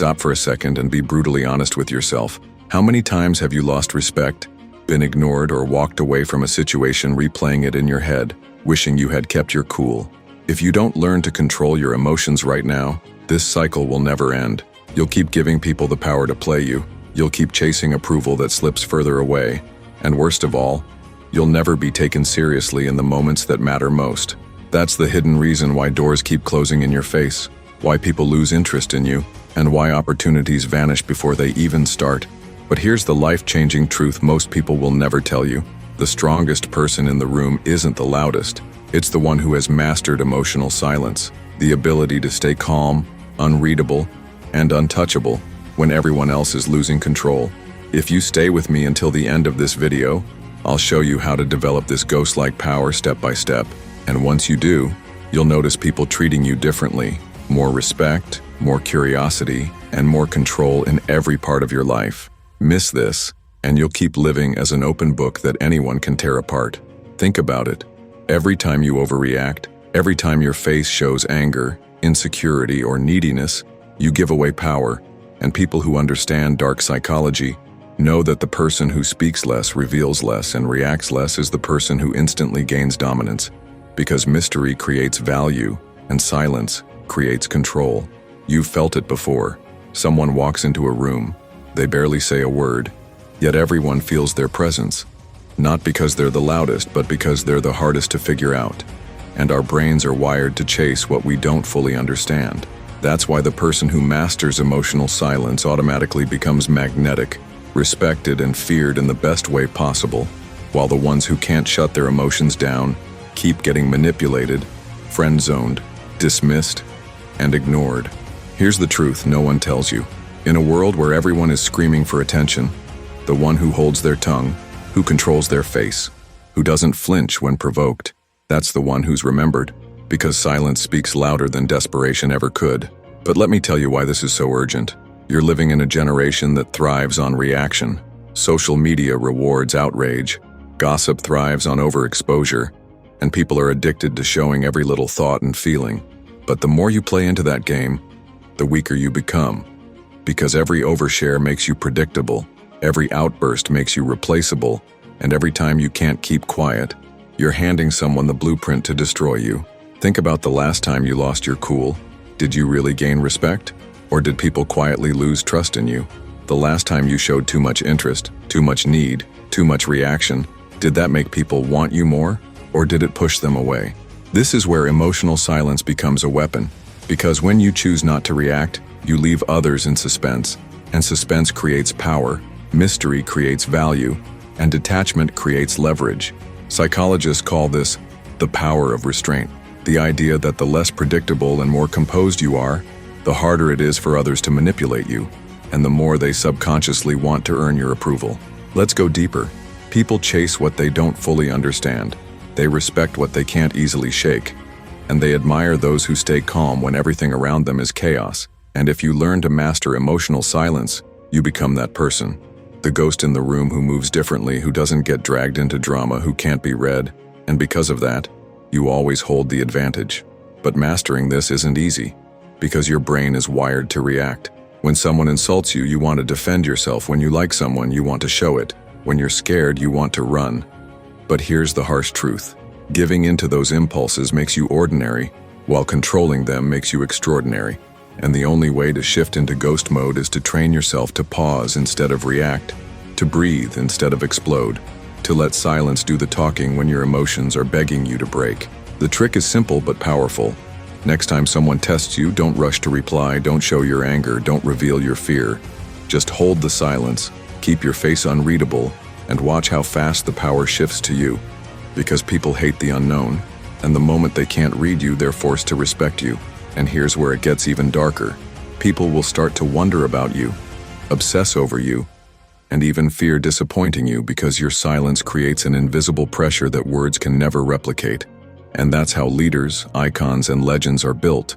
stop for a second and be brutally honest with yourself. How many times have you lost respect, been ignored, or walked away from a situation replaying it in your head, wishing you had kept your cool? If you don't learn to control your emotions right now, this cycle will never end. You'll keep giving people the power to play you. You'll keep chasing approval that slips further away. And worst of all, you'll never be taken seriously in the moments that matter most. That's the hidden reason why doors keep closing in your face, why people lose interest in you, and why opportunities vanish before they even start. But here's the life-changing truth most people will never tell you. The strongest person in the room isn't the loudest. It's the one who has mastered emotional silence, the ability to stay calm, unreadable, and untouchable when everyone else is losing control. If you stay with me until the end of this video, I'll show you how to develop this ghost-like power step by step. And once you do, you'll notice people treating you differently, more respect, more curiosity, and more control in every part of your life. Miss this, and you'll keep living as an open book that anyone can tear apart. Think about it. Every time you overreact, every time your face shows anger, insecurity, or neediness, you give away power. And people who understand dark psychology know that the person who speaks less, reveals less, and reacts less is the person who instantly gains dominance. Because mystery creates value, and silence creates control. You've felt it before. Someone walks into a room. They barely say a word, yet everyone feels their presence. Not because they're the loudest, but because they're the hardest to figure out. And our brains are wired to chase what we don't fully understand. That's why the person who masters emotional silence automatically becomes magnetic, respected and feared in the best way possible, while the ones who can't shut their emotions down keep getting manipulated, friend-zoned, dismissed, and ignored. Here's the truth no one tells you. In a world where everyone is screaming for attention, the one who holds their tongue, who controls their face, who doesn't flinch when provoked, that's the one who's remembered, because silence speaks louder than desperation ever could. But let me tell you why this is so urgent. You're living in a generation that thrives on reaction. Social media rewards outrage, gossip thrives on overexposure, and people are addicted to showing every little thought and feeling. But the more you play into that game, the weaker you become. Because every overshare makes you predictable, every outburst makes you replaceable, and every time you can't keep quiet, you're handing someone the blueprint to destroy you. Think about the last time you lost your cool. Did you really gain respect? Or did people quietly lose trust in you? The last time you showed too much interest, too much need, too much reaction, did that make people want you more? Or did it push them away? This is where emotional silence becomes a weapon. Because when you choose not to react, you leave others in suspense. And suspense creates power, mystery creates value, and detachment creates leverage. Psychologists call this the power of restraint. The idea that the less predictable and more composed you are, the harder it is for others to manipulate you, and the more they subconsciously want to earn your approval. Let's go deeper. People chase what they don't fully understand. They respect what they can't easily shake. And they admire those who stay calm when everything around them is chaos. And if you learn to master emotional silence, you become that person. The ghost in the room who moves differently, who doesn't get dragged into drama, who can't be read. And because of that, you always hold the advantage. But mastering this isn't easy, because your brain is wired to react. When someone insults you, you want to defend yourself. When you like someone, you want to show it. When you're scared, you want to run. But here's the harsh truth. Giving into those impulses makes you ordinary, while controlling them makes you extraordinary. And the only way to shift into ghost mode is to train yourself to pause instead of react, to breathe instead of explode, to let silence do the talking when your emotions are begging you to break. The trick is simple but powerful. Next time someone tests you, don't rush to reply, don't show your anger, don't reveal your fear. Just hold the silence, keep your face unreadable, and watch how fast the power shifts to you. Because people hate the unknown, and the moment they can't read you, they're forced to respect you. And here's where it gets even darker. People will start to wonder about you, obsess over you, and even fear disappointing you, because your silence creates an invisible pressure that words can never replicate. And that's how leaders, icons, and legends are built.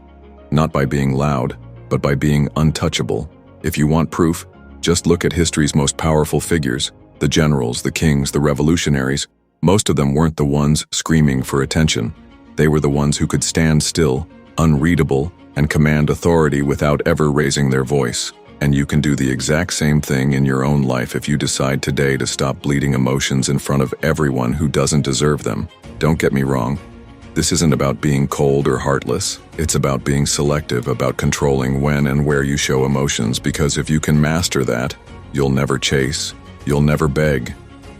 Not by being loud, but by being untouchable. If you want proof, just look at history's most powerful figures. The generals, the kings, the revolutionaries. Most of them weren't the ones screaming for attention. They were the ones who could stand still, unreadable, and command authority without ever raising their voice. And you can do the exact same thing in your own life if you decide today to stop bleeding emotions in front of everyone who doesn't deserve them. Don't get me wrong. This isn't about being cold or heartless. It's about being selective, about controlling when and where you show emotions, because if you can master that, you'll never chase, you'll never beg,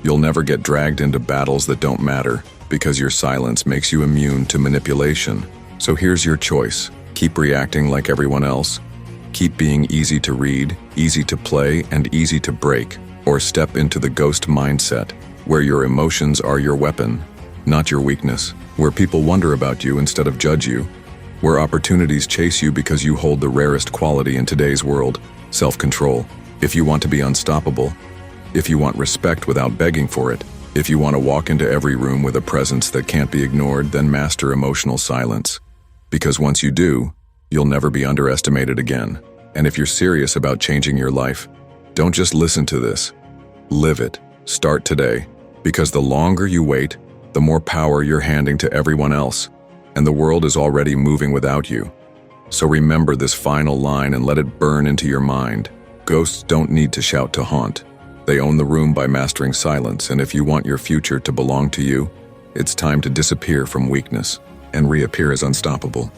you'll never get dragged into battles that don't matter, because your silence makes you immune to manipulation. So here's your choice. Keep reacting like everyone else. Keep being easy to read, easy to play, and easy to break, or step into the ghost mindset, where your emotions are your weapon, not your weakness, where people wonder about you instead of judge you, where opportunities chase you because you hold the rarest quality in today's world, self-control. If you want to be unstoppable, if you want respect without begging for it, if you want to walk into every room with a presence that can't be ignored, then master emotional silence. Because once you do, you'll never be underestimated again. And if you're serious about changing your life, don't just listen to this. Live it. Start today. Because the longer you wait, the more power you're handing to everyone else, and the world is already moving without you. So remember this final line and let it burn into your mind. Ghosts don't need to shout to haunt. They own the room by mastering silence, and if you want your future to belong to you, it's time to disappear from weakness and reappear as unstoppable.